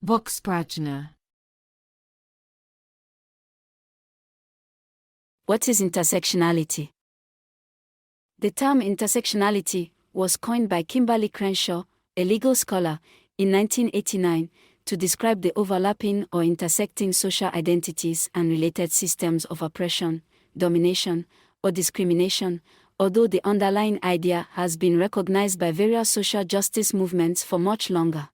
Vox Prajna. What is intersectionality? The term intersectionality was coined by Kimberly Crenshaw, a legal scholar, in 1989, to describe the overlapping or intersecting social identities and related systems of oppression, domination, or discrimination, although the underlying idea has been recognized by various social justice movements for much longer.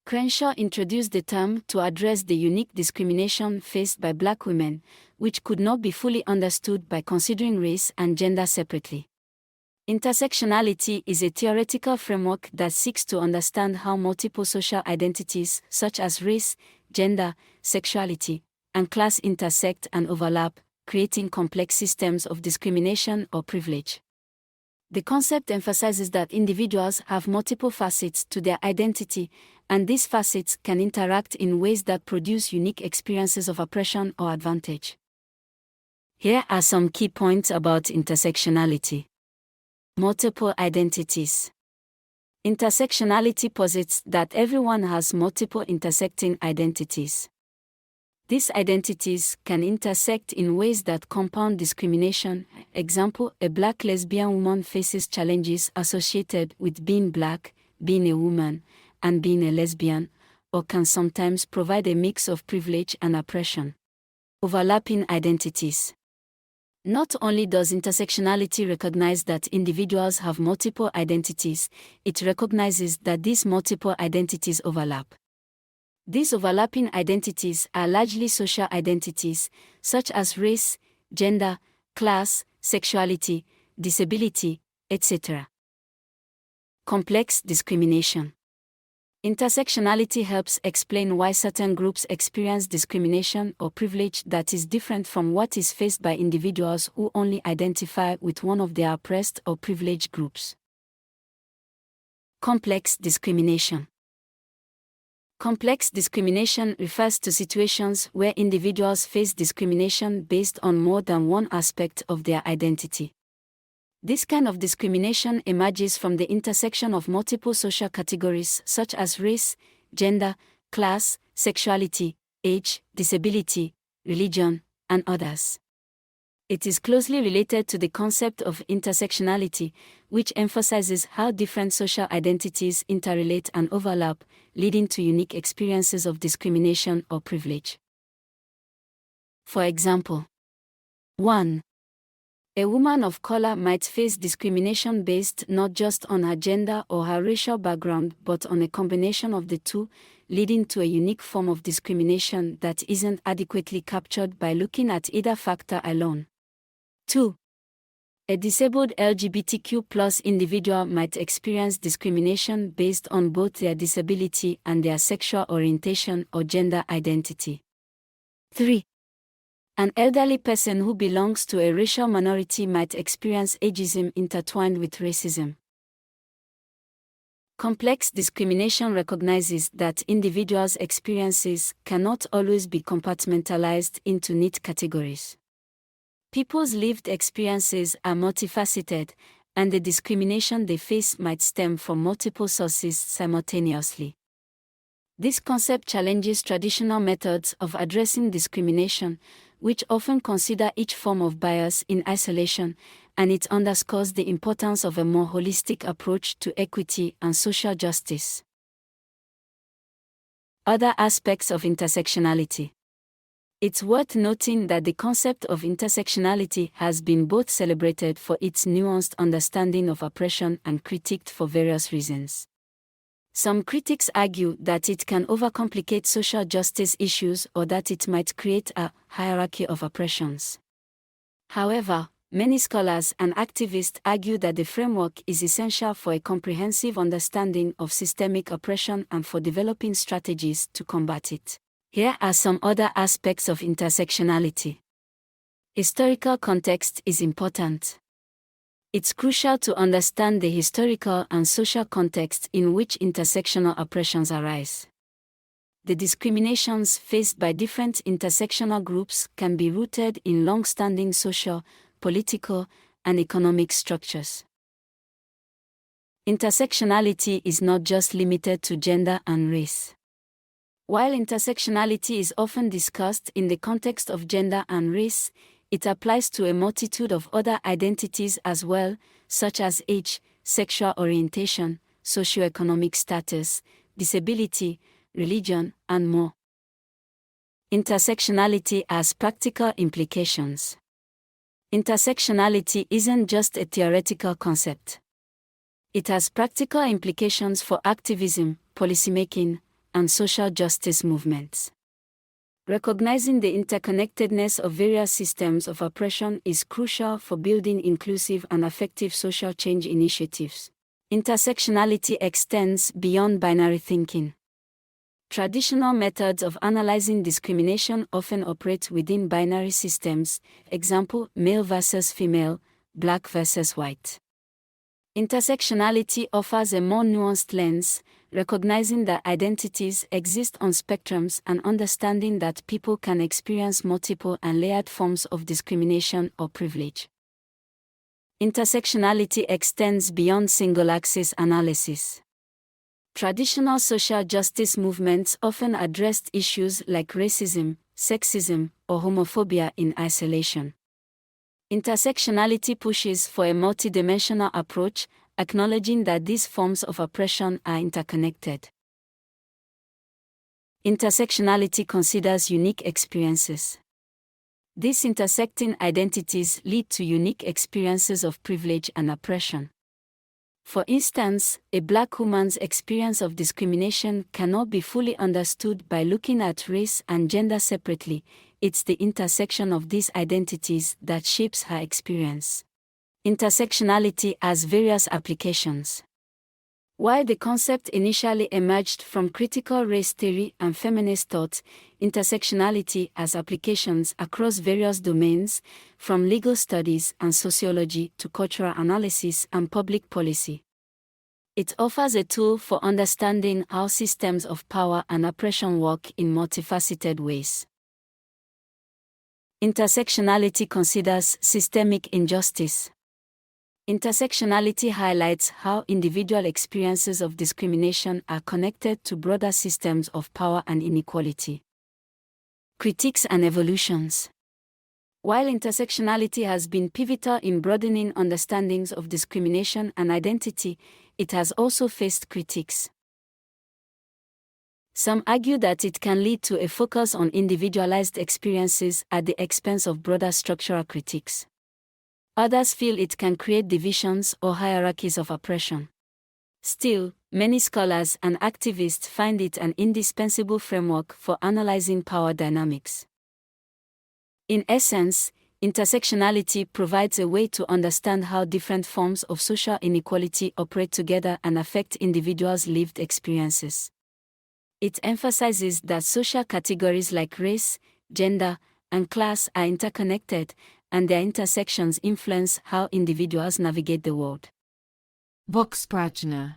Crenshaw introduced the term to address the unique discrimination faced by Black women, which could not be fully understood by considering race and gender separately. Intersectionality is a theoretical framework that seeks to understand how multiple social identities, such as race, gender, sexuality, and class intersect and overlap, creating complex systems of discrimination or privilege. The concept emphasizes that individuals have multiple facets to their identity, and these facets can interact in ways that produce unique experiences of oppression or advantage. Here are some key points about intersectionality. Multiple identities. Intersectionality posits that everyone has multiple intersecting identities. These identities can intersect in ways that compound discrimination. Example, a Black lesbian woman faces challenges associated with being Black, being a woman, and being a lesbian, or can sometimes provide a mix of privilege and oppression. Overlapping identities. Not only does intersectionality recognize that individuals have multiple identities, it recognizes that these multiple identities overlap. These overlapping identities are largely social identities, such as race, gender, class, sexuality, disability, etc. Complex discrimination. Intersectionality helps explain why certain groups experience discrimination or privilege that is different from what is faced by individuals who only identify with one of their oppressed or privileged groups. Complex discrimination. Complex discrimination refers to situations where individuals face discrimination based on more than one aspect of their identity. This kind of discrimination emerges from the intersection of multiple social categories such as race, gender, class, sexuality, age, disability, religion, and others. It is closely related to the concept of intersectionality, which emphasizes how different social identities interrelate and overlap, leading to unique experiences of discrimination or privilege. For example, 1. A woman of color might face discrimination based not just on her gender or her racial background but on a combination of the two, leading to a unique form of discrimination that isn't adequately captured by looking at either factor alone. 2. A disabled LGBTQ+ individual might experience discrimination based on both their disability and their sexual orientation or gender identity. 3. An elderly person who belongs to a racial minority might experience ageism intertwined with racism. Complex discrimination recognizes that individuals' experiences cannot always be compartmentalized into neat categories. People's lived experiences are multifaceted, and the discrimination they face might stem from multiple sources simultaneously. This concept challenges traditional methods of addressing discrimination, which often consider each form of bias in isolation, and it underscores the importance of a more holistic approach to equity and social justice. Other aspects of intersectionality. It's worth noting that the concept of intersectionality has been both celebrated for its nuanced understanding of oppression and critiqued for various reasons. Some critics argue that it can overcomplicate social justice issues or that it might create a hierarchy of oppressions. However, many scholars and activists argue that the framework is essential for a comprehensive understanding of systemic oppression and for developing strategies to combat it. Here are some other aspects of intersectionality. Historical context is important. It's crucial to understand the historical and social context in which intersectional oppressions arise. The discriminations faced by different intersectional groups can be rooted in long-standing social, political, and economic structures. Intersectionality is not just limited to gender and race. While intersectionality is often discussed in the context of gender and race, it applies to a multitude of other identities as well, such as age, sexual orientation, socioeconomic status, disability, religion, and more. Intersectionality has practical implications. Intersectionality isn't just a theoretical concept. It has practical implications for activism, policymaking, and social justice movements. Recognizing the interconnectedness of various systems of oppression is crucial for building inclusive and effective social change initiatives. Intersectionality extends beyond binary thinking. Traditional methods of analyzing discrimination often operate within binary systems, example, male versus female, black versus white. Intersectionality offers a more nuanced lens, recognizing that identities exist on spectrums and understanding that people can experience multiple and layered forms of discrimination or privilege. Intersectionality extends beyond single-axis analysis. Traditional social justice movements often addressed issues like racism, sexism, or homophobia in isolation. Intersectionality pushes for a multidimensional approach, acknowledging that these forms of oppression are interconnected. Intersectionality considers unique experiences. These intersecting identities lead to unique experiences of privilege and oppression. For instance, a black woman's experience of discrimination cannot be fully understood by looking at race and gender separately. It's the intersection of these identities that shapes her experience. Intersectionality has various applications. While the concept initially emerged from critical race theory and feminist thought, intersectionality has applications across various domains, from legal studies and sociology to cultural analysis and public policy. It offers a tool for understanding how systems of power and oppression work in multifaceted ways. Intersectionality considers systemic injustice. Intersectionality highlights how individual experiences of discrimination are connected to broader systems of power and inequality. Critiques and evolutions. While intersectionality has been pivotal in broadening understandings of discrimination and identity, it has also faced critiques. Some argue that it can lead to a focus on individualized experiences at the expense of broader structural critiques. Others feel it can create divisions or hierarchies of oppression. Still, many scholars and activists find it an indispensable framework for analyzing power dynamics. In essence, intersectionality provides a way to understand how different forms of social inequality operate together and affect individuals' lived experiences. It emphasizes that social categories like race, gender, and class are interconnected, and their intersections influence how individuals navigate the world. Vox Prajna.